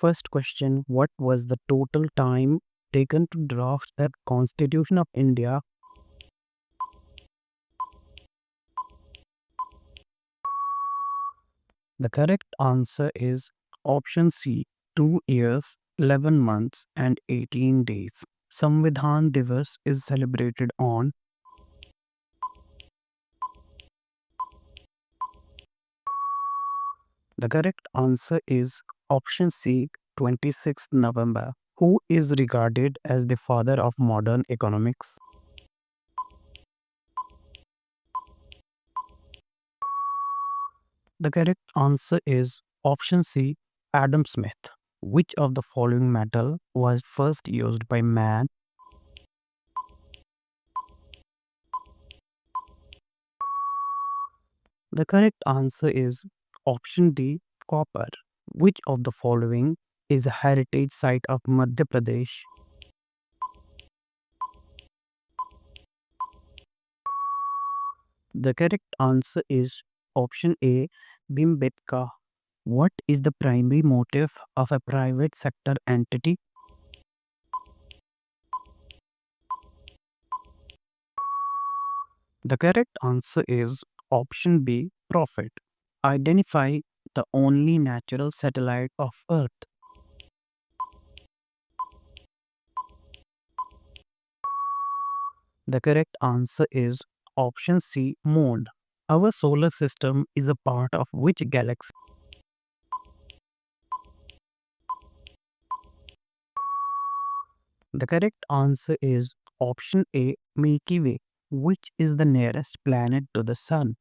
First question: what was the total time taken to draft the Constitution of India? The correct answer is option C: 2 years, 11 months, and 18 days. Samvidhan Divas is celebrated on. The correct answer is option C: 26th November. Who is regarded as the father of modern economics? The correct answer is option C: Adam Smith. Which of the following metal was first used by man? The correct answer is option D: copper. Which of the following is a heritage site of Madhya Pradesh? The correct answer is option A: Bhimbetka. What is the primary motive of a private sector entity? The correct answer is option B: profit. Identify the only natural satellite of Earth. The correct answer is option C: moon. Our solar system is a part of which galaxy? The correct answer is option A: Milky Way. Which is the nearest planet to the Sun?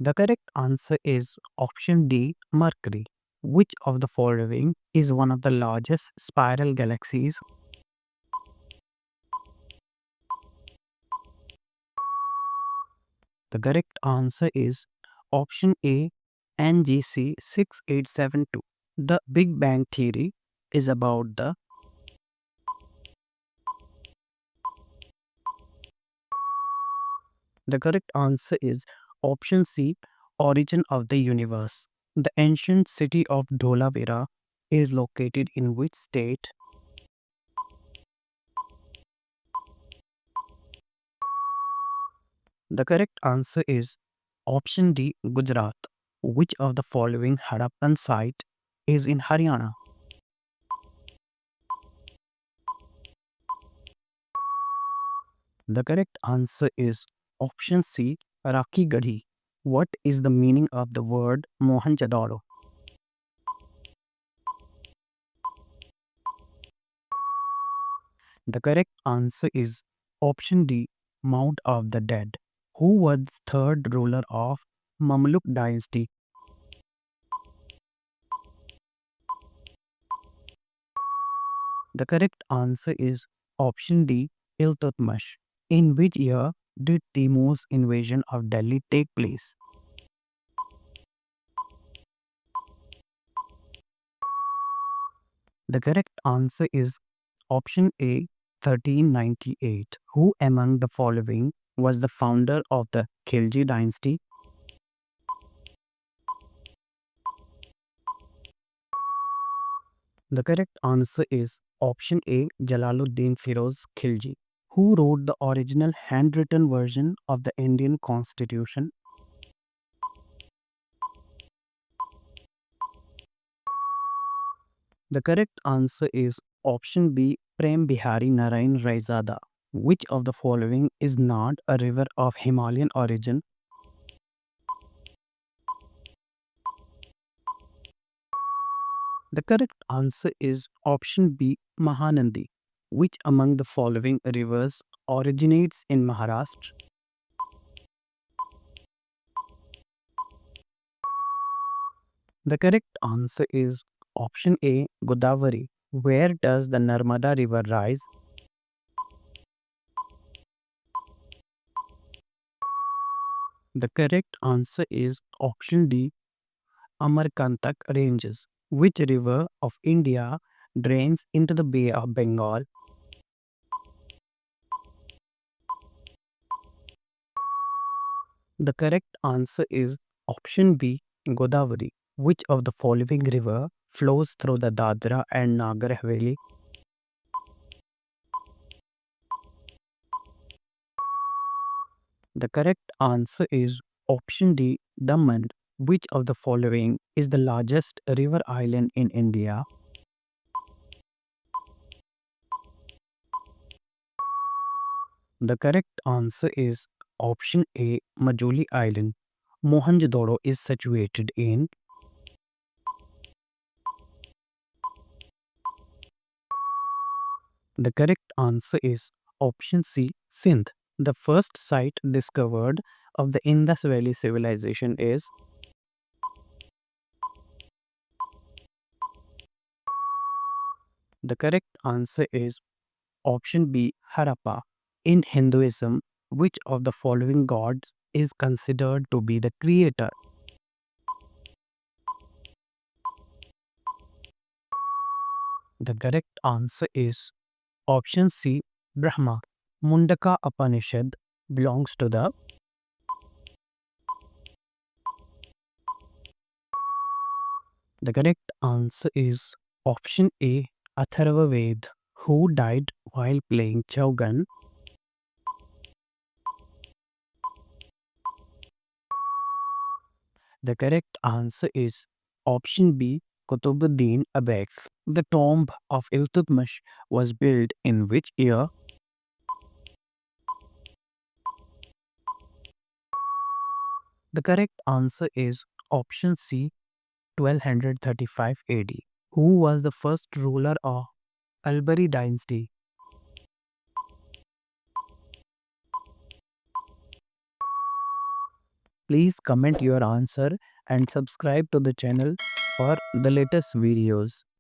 The correct answer is option D: Mercury. Which of the following is one of the largest spiral galaxies? The correct answer is option A: NGC 6872. The Big Bang Theory is about the. The correct answer is option C: origin of the universe. The ancient city of Dholavira is located in which state? The correct answer is option D: Gujarat. Which of the following Harappan site is in Haryana? The correct answer is option C: Raki Gadhi. What is the meaning of the word Mohenjo-daro? The correct answer is option D: Mount of the Dead. Who was the third ruler of Mamluk dynasty? The correct answer is option D: Iltutmish. In which year did Timur's invasion of Delhi take place? The correct answer is option A: 1398. Who among the following was the founder of the Khilji dynasty? The correct answer is option A: Jalaluddin Firoz Khilji. Who wrote the original handwritten version of the Indian Constitution? The correct answer is option B: Prem Bihari Narain Raizada. Which of the following is not a river of Himalayan origin? The correct answer is option B: Mahanandi. Which among the following rivers originates in Maharashtra? The correct answer is option A: Godavari. Where does the Narmada river rise? The correct answer is option D: Amarkantak Ranges. Which river of India drains into the Bay of Bengal? The correct answer is option B, Godavari. Which of the following river flows through the Dadra and Nagar Haveli? The correct answer is option D, Daman. Which of the following is the largest river island in India? The correct answer is option A, Majuli Island. Mohenjo-daro is situated in. The correct answer is option C, Sindh. The first site discovered of the Indus Valley civilization is. The correct answer is option B, Harappa. In Hinduism, which of the following gods is considered to be the creator? The correct answer is option C, Brahma. Mundaka Upanishad belongs to the. The correct answer is option A, Atharva Ved, who died while playing Chaugan. The correct answer is option B, Kutubuddin Abek. The tomb of Iltutmish was built in which year? The correct answer is option C, 1235 AD. Who was the first ruler of Albari dynasty? Please comment your answer and subscribe to the channel for the latest videos.